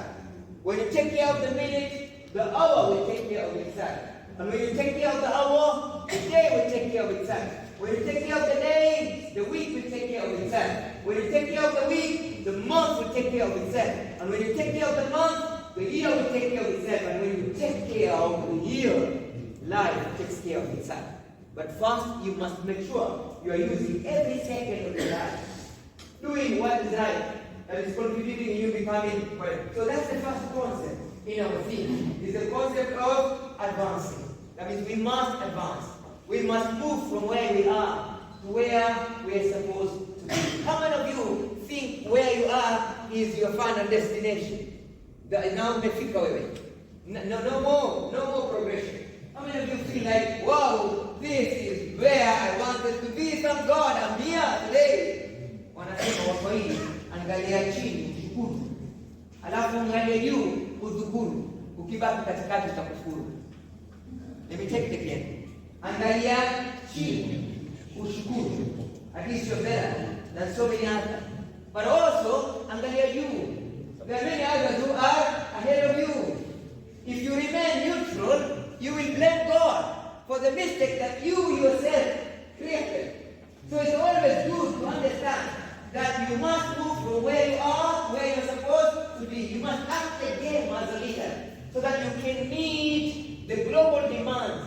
When you take care of the minute, the hour will take care of itself. And when you take care of the hour, the day will take care of itself. When you take care of the day, the week will take care of itself. When you take care of the week, the month will take care of itself. And when you take care of the month, the year will take care of itself. And when you take care of the year, life takes care of itself. But first, you must make sure you are using every second of your life doing what is right, that is contributing in you becoming well. So that's the first concept in our field, is the concept of advancing. That means we must advance. We must move from where we are to where we are supposed to be. How many of you think where you are is your final destination? Now umefika wewe. No more progression. How many of you feel like, wow, this is where I wanted to be? Thank God I'm here today. Wanasema Waswahili, angalia chini ushukuru, alafu angalia juu udhukuru, ukibaki katikati utakufuru. Let me take it again. Angalia chini ushukuru. At least you're better than so many others. But also, angalia juu. There are many others who are ahead of you. If you remain neutral, you will blame God for the mistake that you yourself created. So it's always good to understand that you must move from where you are to where you're supposed to be. You must act the game as a leader so that you can meet the global demands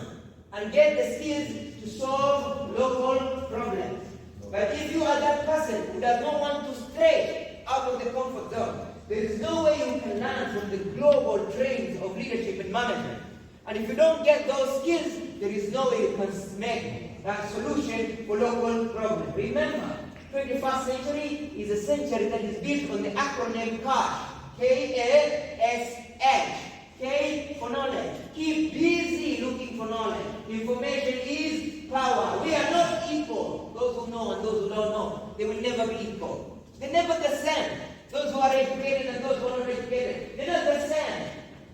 and get the skills to solve local problems. But if you are that person who does not want to stray out of the comfort zone, there is no way you can learn from the global trends of leadership and management. And if you don't get those skills, there is no way you can make that solution for local problems. Remember, 21st century is a century that is built on the acronym KASH. K-A-S-H. K for knowledge. Keep busy looking for knowledge. Information is power. We are not equal. Those who know and those who don't know, they will never be equal. They're never the same. Those who are educated and those who are not educated, they're not the same.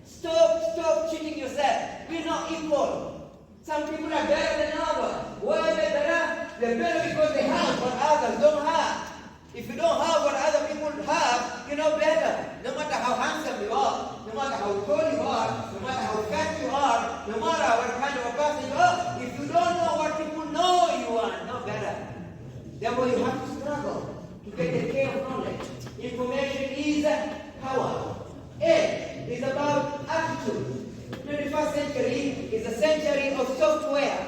Stop cheating yourself. We're not equal. Some people are better than others. Why are they better? They're better because they have what others don't have. If you don't have what other people have, you're not better. No matter how handsome you are, no matter how tall you are, no matter how fat you are, no matter what kind of a person you are, if you don't know what people know, you are not better. Therefore, you have to struggle to get the care of knowledge. Information is power. A is about attitude. 21st century is a century of software.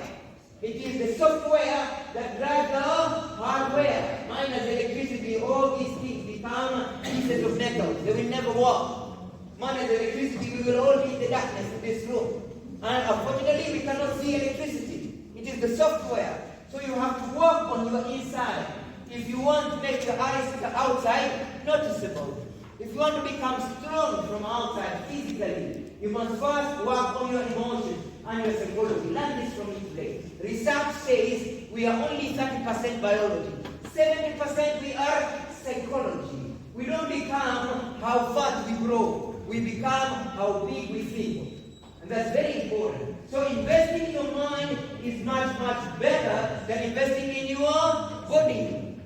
It is the software that drives the hardware. Minus electricity, all these things become pieces of metal. They will never work. Minus electricity, we will all be in the darkness in this room. And unfortunately, we cannot see electricity. It is the software. So you have to work on your inside. If you want to make your eyes outside noticeable, if you want to become strong from outside physically, you must first work on your emotions and your psychology. Learn this from me today. Research says we are only 30% biology. 70% we are psychology. We don't become how fat we grow. We become how big we feel. And that's very important. So investing in your mind is much better than investing in your body.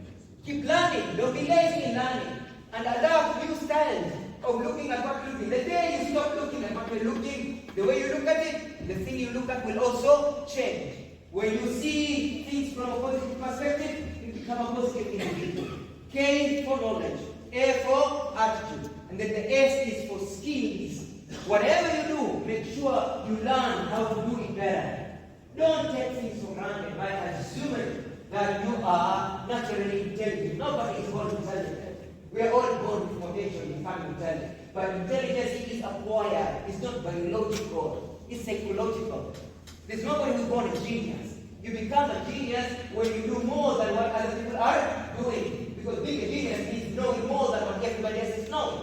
Keep learning. Don't be lazy in learning. And adopt new styles of looking at what you're looking. The day you stop looking at what you're looking, the way you look at it, the thing you look at will also change. When you see things from a positive perspective, you become a positive individual. K for knowledge, A for attitude, and then the S is for skills. Whatever you do, make sure you learn how to do it better. Don't take things for granted by assuming that you are naturally intelligent. Nobody is born intelligent. We are all born with potential in becoming intelligent. But intelligence is acquired. It's not biological. It's psychological. There's nobody who's born a genius. You become a genius when you do more than what other people are doing. Because being a genius means knowing more than what everybody else is knowing.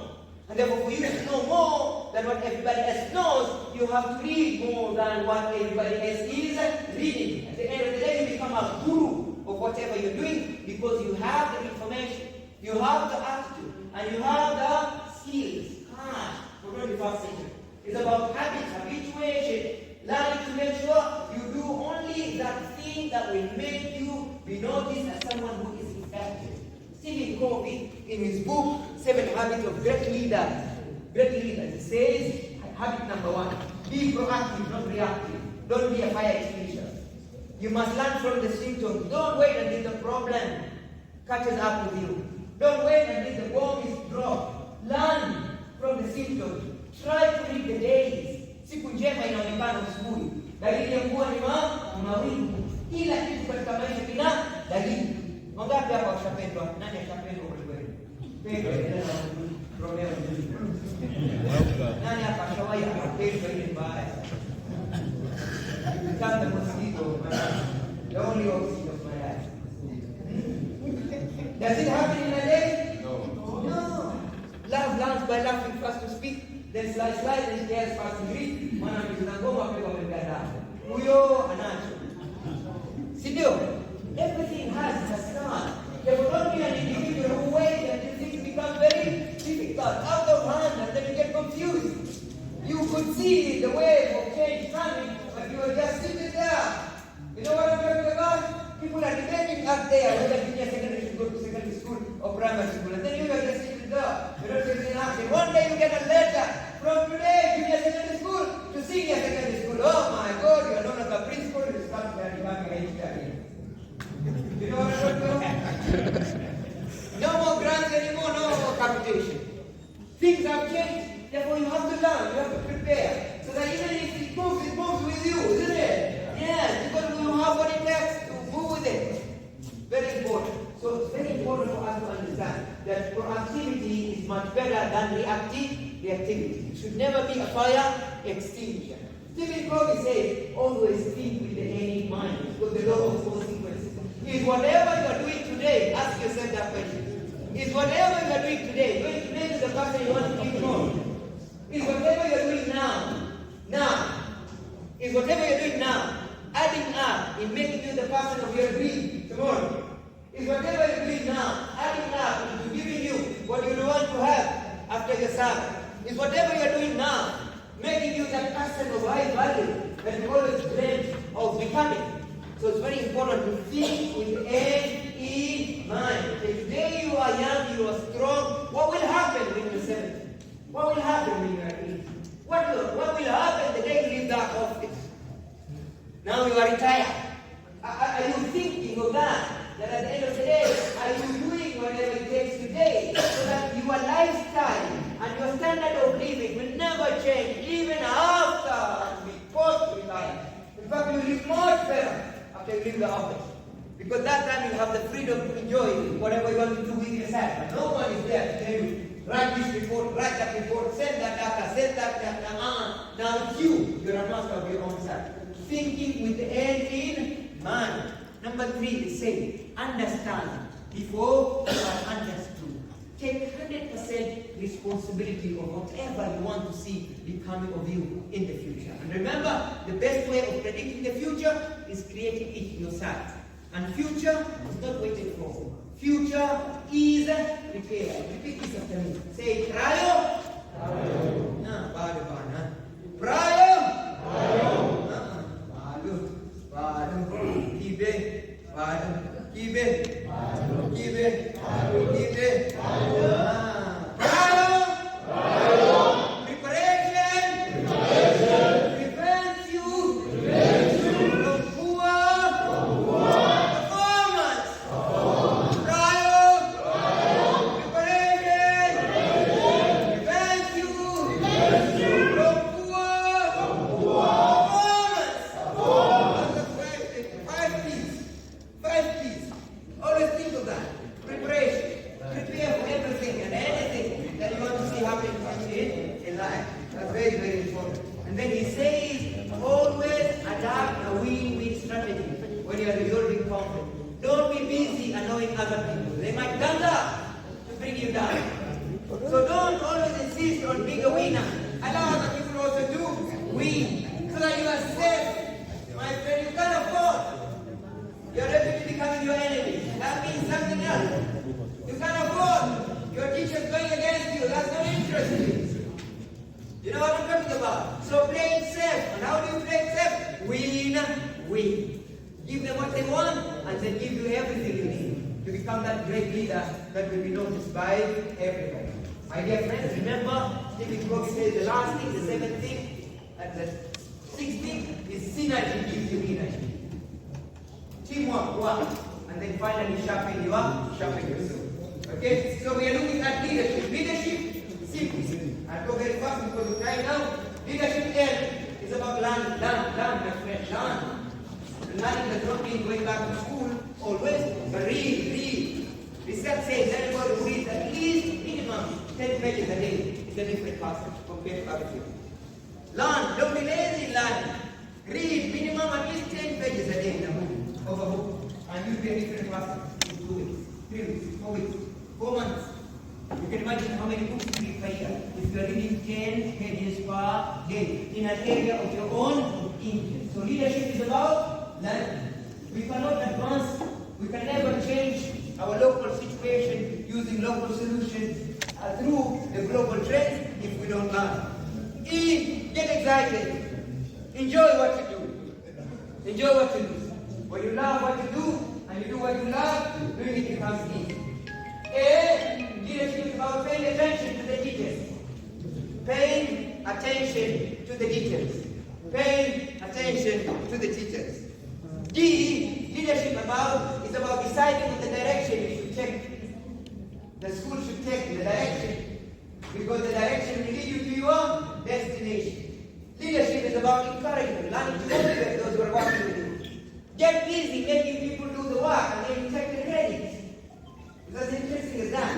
And therefore, for you to know more than what everybody else knows, you have to read more than what everybody else is reading. At the end of the day, you become a guru of whatever you're doing because you have the information, you have the attitude, and you have the skills. For 21st century. It's about habits, habituation, learning to make sure you do only that thing that will make you be noticed as someone who is effective. Stephen Covey, in his book, 7 Habits of Great Leaders, he says, habit number 1, be proactive, not reactive. Don't be a fire extinguisher. You must learn from the symptoms. Don't wait until the problem catches up with you. Don't wait until the bomb is dropped. Learn from the symptoms. Try to read the days. Siku njema inaonekana asubuhi. Dalili ya mawingu. Kila kitu katika maisha kina dalili. Wangapi hapa washapendwa? Nani ashapendwa kweli? Nani hapa ashawahi akapendwa ile mbaya? Kama mosquito, the only oxygen of my life. Does it happen in a day? No. Love learns by laughing first to speak, then slide, and cares first to greet. Mwana mcheza ngoma kwa mganda. Huyo anacho. Si ndio? Everything has a start. There will not be an individual who waits until things become very difficult, out of hand, and then you get confused. You could see the wave of change coming, but you were just sitting there. You know what I'm talking about? People are debating up there whether junior secondary should go to secondary school or primary school, and then you are just sitting there. You don't say nothing. One day you get a letter from today, junior secondary school to senior secondary school. Oh my God, you are not like a principal, you start becoming a headteacher. You know what I'm talking about? No more grants anymore, no more computation. Things have changed. Therefore, you have to learn, you have to prepare. So that even if it moves with you, isn't it? Yes, because we have what it takes to move with it. Very important. So it's very important for us to understand that proactivity is much better than reactivity. It should never be a fire extinguisher. Stephen Covey says, always think with the end in mind, because the law of consequences. Is whatever you are doing today, ask yourself that question. Is whatever you are doing today, going to make the person you want to keep on? Is whatever you are doing now, is whatever you are doing now, adding up in making you the person of your dream tomorrow? Is whatever you are doing now, adding up into giving you what you want to have after your service? Is whatever you are doing now, making you that person of high value that you always dreamed of becoming? So it's very important to think with the end in mind. If today you are young, you are strong, what will happen when you're 70? What will happen when you're 80? What will happen the day you leave that office? Now you are retired. Are you thinking of that? That at the end of the day, are you doing whatever it takes today so that your lifestyle and your standard of living will never change even after we post-retire? In fact, you will live much better after you leave the office. Because that time you have the freedom to enjoy whatever you want to do with yourself. But no one is there to tell you, write this report, write that report, send that data, send that data. Now it's you. You're a master of your own self. Thinking with the end in mind. Number 3, they say, understand before you are understood. Take 100% responsibility of whatever you want to see becoming of you in the future. And remember, the best way of predicting the future is creating it yourself. And future is not waiting for. Future is prepared. Repeat this after me. Say, Prayo. Prayo. Preparation prevents you from poor performance. Preparation prevents you from poor performance. Five P's. Always think of that. Preparation. Prepare for everything and anything that you want to see happen in life. That's very, very important. And then he says, always adapt a win-win strategy when you are resolving conflict. Don't be busy annoying other people. They might gang up to bring you down. So don't always insist on being a winner. Allow other people also to win. So that you are safe. My friend, you can't afford your deputy becoming your enemy. That means something else. You can't afford your teachers going against you. That's not interesting. You know what I'm talking about? So play it safe. And how do you play it safe? Win. Give them what they want and then give you everything you need to become that great leader that will be noticed by everybody. My dear friends, remember, Stephen Covey says the last thing, the seventh thing, and the sixth thing is synergy gives you energy. Teamwork, work, and then finally sharpen yourself. Okay, so we are looking at leadership. Leadership, simply. I'll go very fast because of time now. Leadership is about learn, my friend, learn. meaning going back to school always, but read. Research says anybody who reads at least minimum 10 pages a day is a different person compared to other people. Learn, don't be lazy in learning. Read minimum at least 10 pages a day in a book, of a book, and you'll be a different person in 2 weeks, 3 weeks, 4 weeks, 4 months. You can imagine how many books you read per year if you are reading 10 pages per day in an area of your own interest. So leadership is about learning. We cannot advance, we can never change our local situation using local solutions through the global trends if we don't learn. Get excited. Enjoy what you do. Enjoy what you do. When you love what you do and you do what you love, doing it becomes easy. Leadership is about paying attention to the details. Paying attention to the details. Paying attention to the details. Leadership is about deciding the direction you should take. The school should take the direction, because the direction will lead you to your destination. Leadership is about encouragement, learning to motivate those who are working with you. Get busy making people do the work and then you take the credit. It's as interesting as that.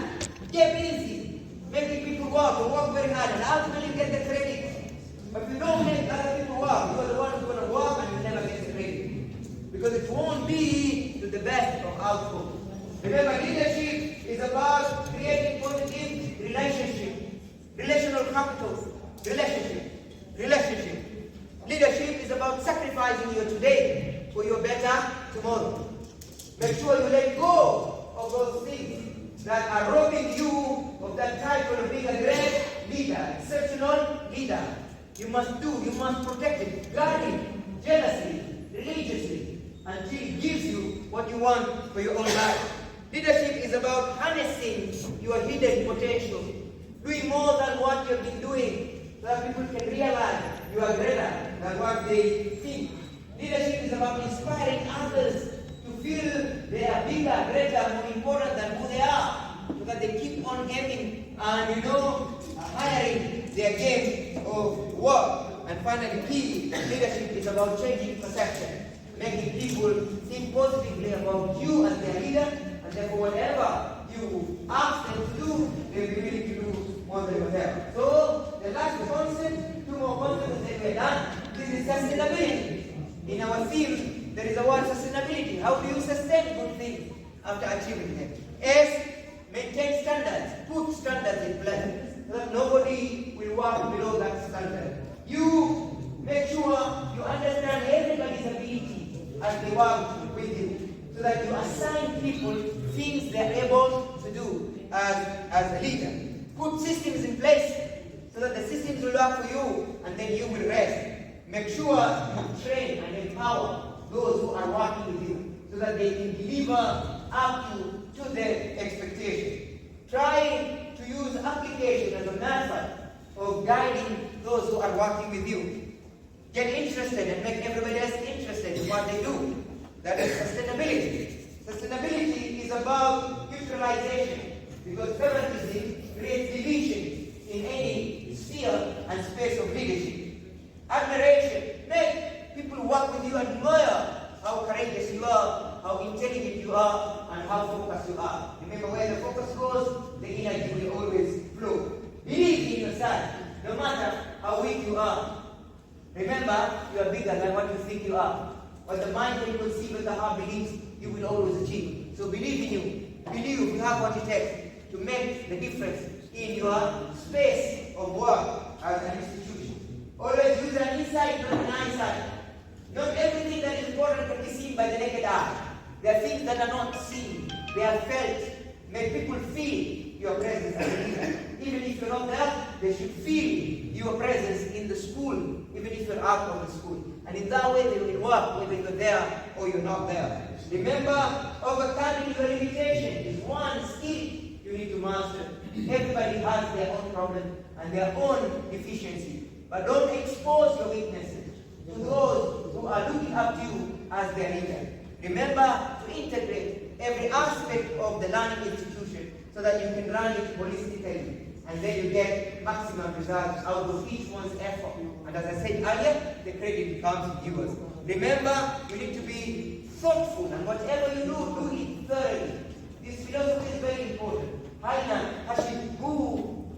Get busy making people work very hard, and ultimately get the credit. But if you don't make other people work, you are the ones who are going to work and you never get the credit. Because it won't be to the best of outcome. Remember, leadership is about creating positive relational capital, relationship. Leadership is about sacrificing your today for your better tomorrow. Make sure you let go of those things that are robbing you of that title of being a great leader, exceptional leader. You must protect it, guard it, jealously, religiously, until it gives you what you want for your own life. Leadership is about harnessing your hidden potential, doing more than what you've been doing, so that people can realize you are greater than what they think. Leadership is about inspiring others to feel they are bigger, greater, more important than who they are, so that they keep on getting and hiring their game of work. And finally, leadership is about changing perception, making people think positively about you as their leader, and therefore whatever you ask them to do, they'll be willing to do more than whatever. So the last concept, 2 more concepts, and then we're done. This is sustainability. In our field, there is a word sustainability. How do you sustain good things after achieving them? S, maintain standards. Put standards in place so that nobody will work below that standard. You make sure you understand everybody's ability as they work with you, so that you assign people things they're able to do as a leader. Put systems in place so that the systems will work for you, and then you will rest. Make sure you train and empower those who are working with you, so that they can deliver up to their expectation. Try to use application as a method of guiding those who are working with you. Get interested and make everybody else interested in what they do. That is sustainability. Sustainability is about neutralization, because favoritism creates division in any sphere and space of leadership. Admiration. Make people work with you and admire how courageous you are, how intelligent you are, and how focused you are. Remember, where the focus goes, the energy will always flow. Believe in yourself, no matter how weak you are. Remember, you are bigger than what you think you are. What the mind can conceive and the heart believes, you will always achieve. So believe in you. Believe you have what it takes to make the difference in your space of work as an institution. Always use an insight, not an eyesight. Not everything that is important can be seen by the naked eye. There are things that are not seen. They are felt. Make people feel your presence as a leader. Even if you're not there, they should feel your presence in the school, even if you're out of the school. And in that way, they will work whether you're there or you're not there. Remember, overcoming your limitation is one skill you need to master. Everybody has their own problem and their own deficiency. But don't expose your weaknesses to those who are looking up to you as their leader. Remember to integrate every aspect of the learning institution so that you can run it holistically. And then you get maximum results out of each one's effort. And as I said earlier, the credit becomes yours. Remember, you need to be thoughtful, and whatever you do, do it thoroughly. This philosophy is very important. Hainan Hashibu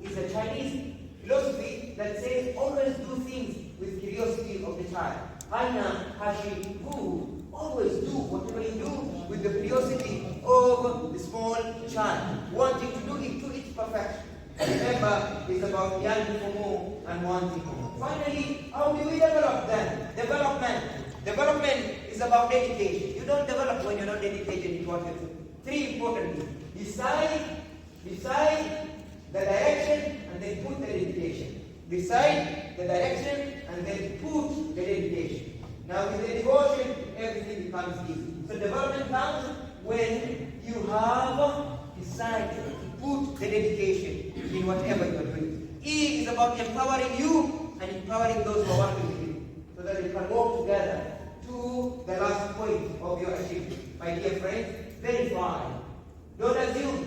is a Chinese philosophy that says always do things with curiosity of the child. Hainan Hashibu, always do whatever you do with the curiosity of the small child. Wanting to do it to its perfection. Remember, it's about yearning for more and wanting more. Finally, how do we develop then? Development is about dedication. You don't develop when you're not dedicated to what you do. Three important things. Decide the direction and then put the dedication. Decide the direction and then put the dedication. Now with the devotion, everything becomes easy. So development comes when you have decided to put the dedication in whatever you are doing. E is about empowering you and empowering those who are working with you, so that you can work together to the last point of your achievement. My dear friends, verify. Don't assume.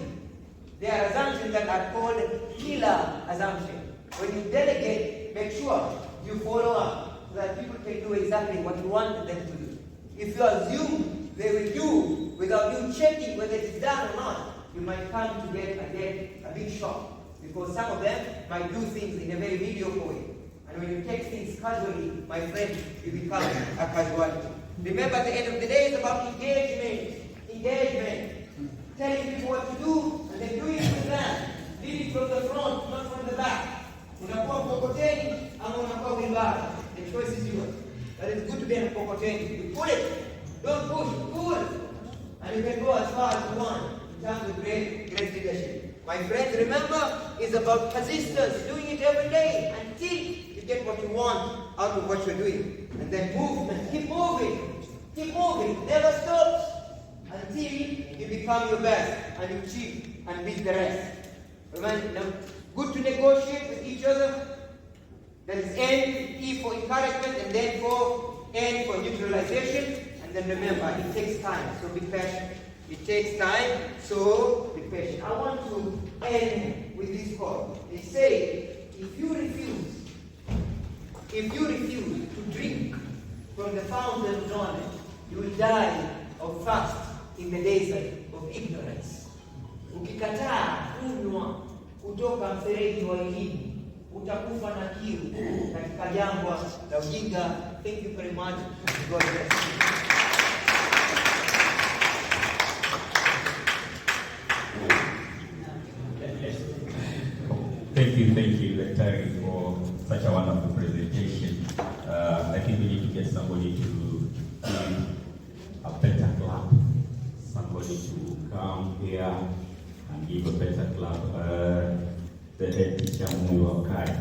There are assumptions that are called killer assumptions. When you delegate, make sure you follow up so that people can do exactly what you want them to do. If you assume they will do without you checking whether it is done or not, you might come to get a big shock, because some of them might do things in a very mediocre way. And when you take things casually, my friend, you become a casualty. Remember, at the end of the day, it's about engagement. Telling people what to do, and then doing it with them. Lead it from the front, not from the back. Unakuwa mkokoteni ama unakuwa wheelbarrow. The choice is yours. But it's good to be a mkokoteni. You pull it. Don't push, pull. And you can go as far as you want in terms of great leadership. My friends, remember, it's about persistence, doing it every day until you get what you want out of what you're doing. And then movement, keep moving, never stop until you become your best and you achieve and beat the rest. Remember, good to negotiate with each other. There is N, E for encouragement, and then N for neutralization. And then remember, it takes time, so be patient. It takes time, so be patient. I want to end with this quote. They say, if you refuse to drink from the fountain of knowledge, you will die of thirst in the desert of ignorance. Ukikataa kunywa kutoka mfereji wa elimu, utakufa na kiu katika jangwa la ujinga. Thank you very much. God bless you. Thank you, Lecturer, for such a wonderful presentation. I think we need to get somebody to give a better clap. Somebody to come here and give a better clap. The head teacher, Mujaheed,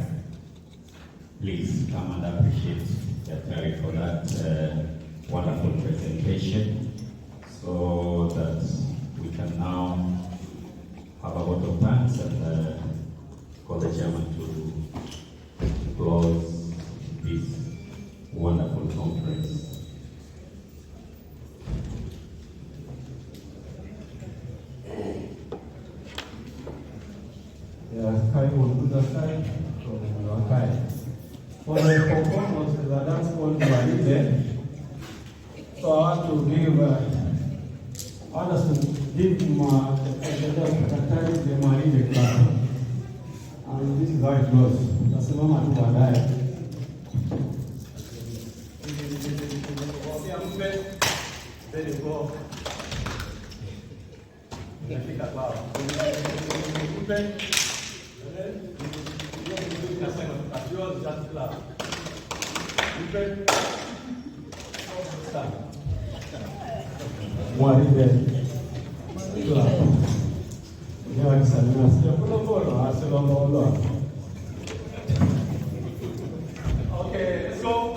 please come and appreciate Lecturer for that wonderful presentation, so that we can now have a vote of thanks and for the chairman to close this wonderful conference. Karibu Mujaheed from Mujaheed. For the performance, the dance called Mujaheed. So I want to give the Mujaheed class. And this is how it goes. That's the moment to die. There you go. Okay, let's go.